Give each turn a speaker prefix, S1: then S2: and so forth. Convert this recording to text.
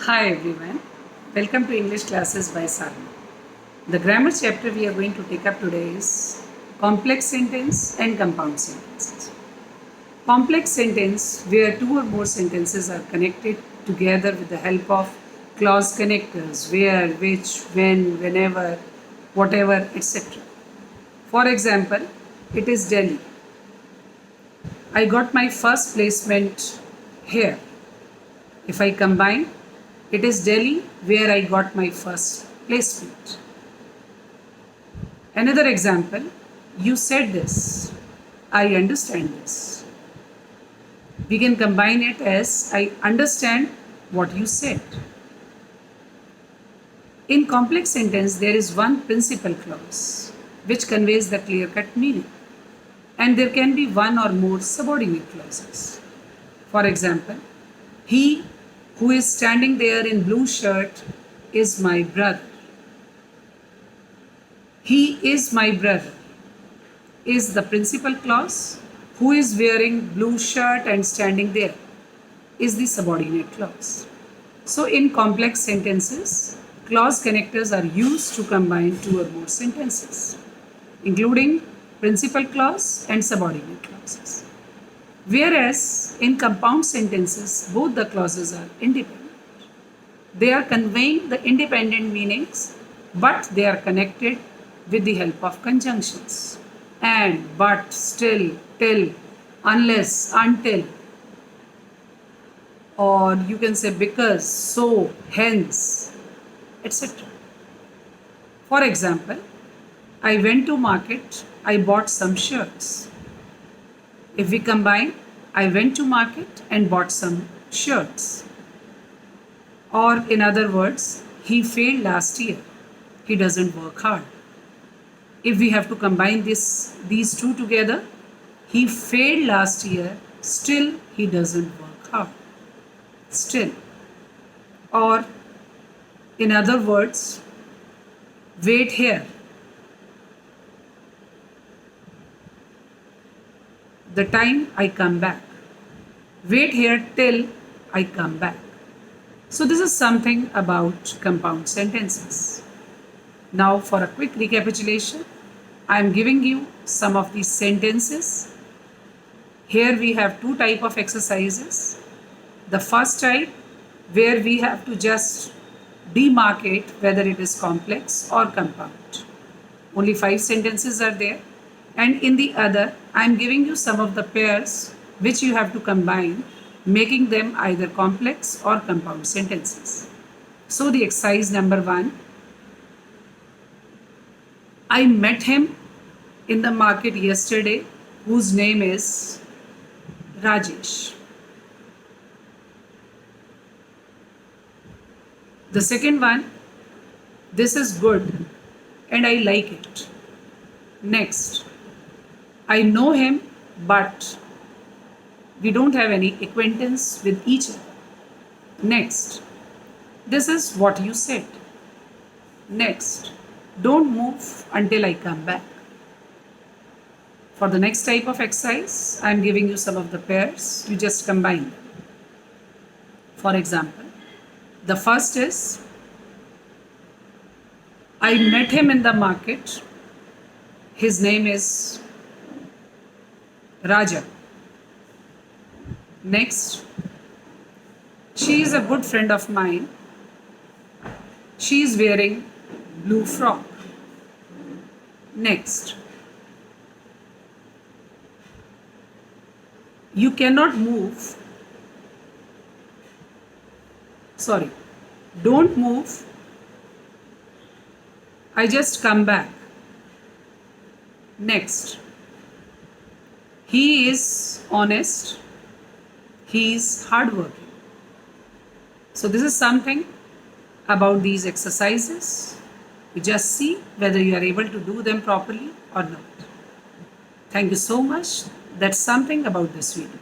S1: Hi everyone, welcome to English classes by Sarma. The grammar chapter we are going to take up today is complex sentence and compound sentences. Complex sentence where two or more sentences are connected together with the help of clause connectors where, which, when, whenever, whatever, etc. For example, it is Delhi. I got my first placement here. If I combine, it is Delhi where I got my first placement. Another example, you said this. I understand this. We can combine it as I understand what you said. In complex sentence, there is one principal clause which conveys the clear-cut meaning, and there can be one or more subordinate clauses. For example, he who is standing there in blue shirt is my brother. He is my brother is the principal clause. Who is wearing blue shirt and standing there is the subordinate clause. So in complex sentences, clause connectors are used to combine two or more sentences, including principal clause and subordinate clauses. Whereas in compound sentences, both the clauses are independent. They are conveying the independent meanings, but they are connected with the help of conjunctions. And, but, still, till, unless, until, or you can say because, so, hence, etc. For example, I went to market, I bought some shirts. If we combine, I went to market and bought some shirts. Or in other words, he failed last year. He doesn't work hard. If we have to combine these two together, he failed last year, still he doesn't work hard. Still. Or in other words, wait here. The time I come back. Wait here till I come back. So this is something about compound sentences. Now for a quick recapitulation, I am giving you some of these sentences. Here we have two types of exercises. The first type where we have to just demarcate whether it is complex or compound. Only 5 sentences are there. And in the other, I am giving you some of the pairs which you have to combine, making them either complex or compound sentences. So the exercise number 1, I met him in the market yesterday whose name is Rajesh. The second one, this is good and I like it. Next, I know him but we don't have any acquaintance with each other. Next, this is what you said. Next, don't move until I come back. For the next type of exercise, I am giving you some of the pairs. You just combine them. For example, the first is, I met him in the market. His name is Raja. Next, she is a good friend of mine. She is wearing blue frock. Next, you cannot move. Sorry, don't move. I just come back. Next, he is honest. He is hardworking. So this is something about these exercises. You just see whether you are able to do them properly or not. Thank you so much. That's something about this video.